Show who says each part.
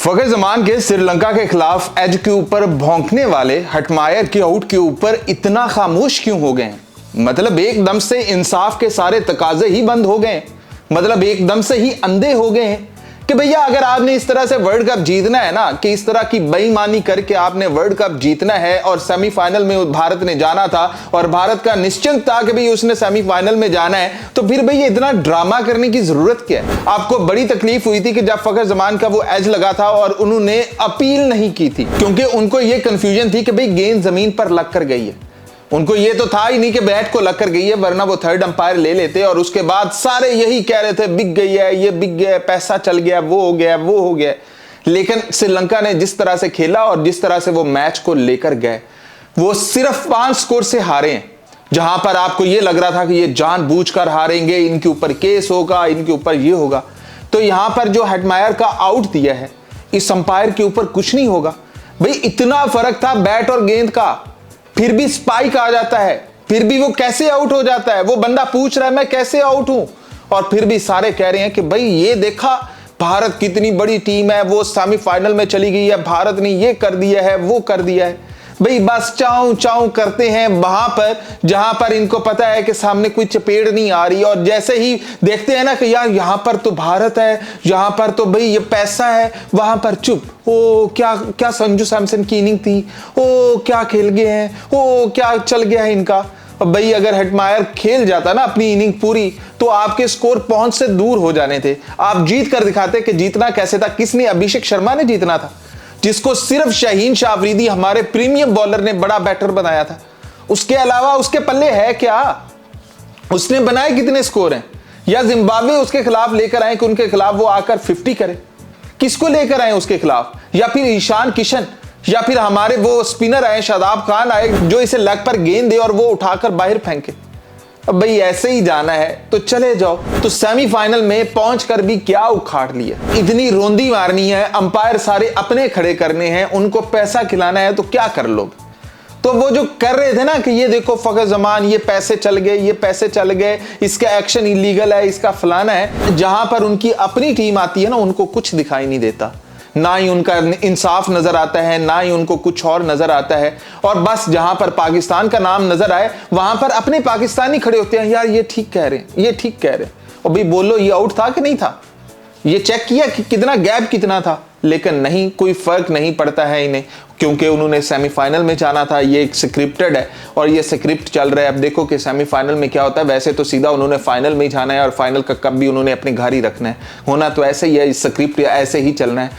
Speaker 1: फखर जमान के श्रीलंका के खिलाफ एज के ऊपर भौंकने वाले हटमायर के आउट के ऊपर इतना खामोश क्यों हो गए? मतलब एकदम से इंसाफ के सारे तकाजे ही बंद हो गए, मतलब एकदम से ही अंधे हो गए हैं कि भैया अगर आपने इस तरह से वर्ल्ड कप जीतना है ना, कि इस तरह की बेईमानी करके आपने वर्ल्ड कप जीतना है और सेमीफाइनल में भारत ने जाना था और भारत का निश्चित था कि भाई उसने सेमीफाइनल में जाना है, तो फिर भैया इतना ड्रामा करने की जरूरत क्या है? आपको बड़ी तकलीफ हुई थी कि जब फखर जमान का वो एज लगा था और उन्होंने अपील नहीं की थी, क्योंकि उनको ये कंफ्यूजन थी कि भाई गेंद जमीन पर लग कर गई है। उनको ये तो था ही नहीं कि बैट को लग कर गई है, वरना वो थर्ड अंपायर ले लेते और उसके बाद सारे यही कह रहे थे बिक गई है, ये बिक गया, पैसा चल गया, वो हो गया, वो हो गया। लेकिन श्रीलंका ने जिस तरह से खेला और जिस तरह से वो मैच को लेकर गए, वो सिर्फ 5 स्कोर से हारे हैं। जहां पर आपको ये लग रहा था कि ये जानबूझकर हारेंगे, इनके ऊपर केस होगा, इनके ऊपर ये होगा, तो यहां पर जो हटमायर का आउट दिया है, इस अंपायर के ऊपर कुछ नहीं होगा। भाई इतना फर्क था बैट और गेंद का, फिर भी स्पाइक आ जाता है, फिर भी वो कैसे आउट हो जाता है? वो बंदा पूछ रहा है मैं कैसे आउट हूं, और फिर भी सारे कह रहे हैं कि भाई ये देखा भारत कितनी बड़ी टीम है, वो सेमीफाइनल में चली गई है, भारत ने ये कर दिया है, वो कर दिया है। भाई बस चाऊ चाऊ करते हैं वहां पर जहां पर इनको पता है कि सामने कोई चपेट नहीं आ रही, और जैसे ही देखते हैं ना कि यार यहां पर तो भारत है, यहां पर तो भाई ये पैसा है, वहां पर चुप। ओ क्या क्या संजू सैमसन की इनिंग थी, ओ क्या खेल गए हैं, ओ क्या चल गया है इनका। और भाई अगर हटमायर खेल जाता ना अपनी इनिंग पूरी, तो आपके स्कोर पहुंच से दूर हो जाने थे। आप जीत कर दिखाते कि जीतना कैसे था। किसने? अभिषेक शर्मा ने जीतना था, जिसको सिर्फ शाहीन शाह अफरीदी हमारे प्रीमियम बॉलर ने बड़ा बैटर बनाया था। उसके अलावा उसके पल्ले है क्या? उसने बनाए कितने स्कोर हैं? या जिम्बाब्वे उसके खिलाफ लेकर आए कि उनके खिलाफ वो आकर 50 करे? किसको लेकर आए उसके खिलाफ? या फिर ईशान किशन, या फिर हमारे वो स्पिनर आए शादाब खान आए जो इसे लेग पर गेंद दे और वो उठाकर बाहर फेंके। अब भाई ऐसे ही जाना है तो चले जाओ। तो सेमीफाइनल में पहुंचकर भी क्या उखाड़ लिया? इतनी रोंदी मारनी है, अंपायर सारे अपने खड़े करने हैं, उनको पैसा खिलाना है, तो क्या कर लोग? तो वो जो कर रहे थे ना कि ये देखो फखर जमान, ये पैसे चल गए, ये पैसे चल गए, इसका एक्शन इलीगल है, इसका फलाना है, जहां पर उनकी अपनी टीम आती है ना, उनको कुछ दिखाई नहीं देता, ना ही उनका इंसाफ नजर आता है, ना ही उनको कुछ और नजर आता है। और बस जहां पर पाकिस्तान का नाम नजर आए वहां पर अपने पाकिस्तानी खड़े होते हैं, यार ये ठीक कह रहे हैं, ये ठीक कह रहे हैं। और भाई बोलो ये आउट था कि नहीं था? ये चेक किया कि कितना गैप कितना था? लेकिन नहीं, कोई फर्क नहीं पड़ता है इन्हें, क्योंकि उन्होंने सेमीफाइनल में जाना था। ये एक स्क्रिप्टेड है और ये स्क्रिप्ट चल रहा है। अब देखो कि सेमीफाइनल में क्या होता है। वैसे तो सीधा उन्होंने फाइनल में ही जाना है और फाइनल का कप भी उन्होंने अपने घर ही रखना है। होना तो ऐसे ही है, स्क्रिप्ट ऐसे ही चलना है।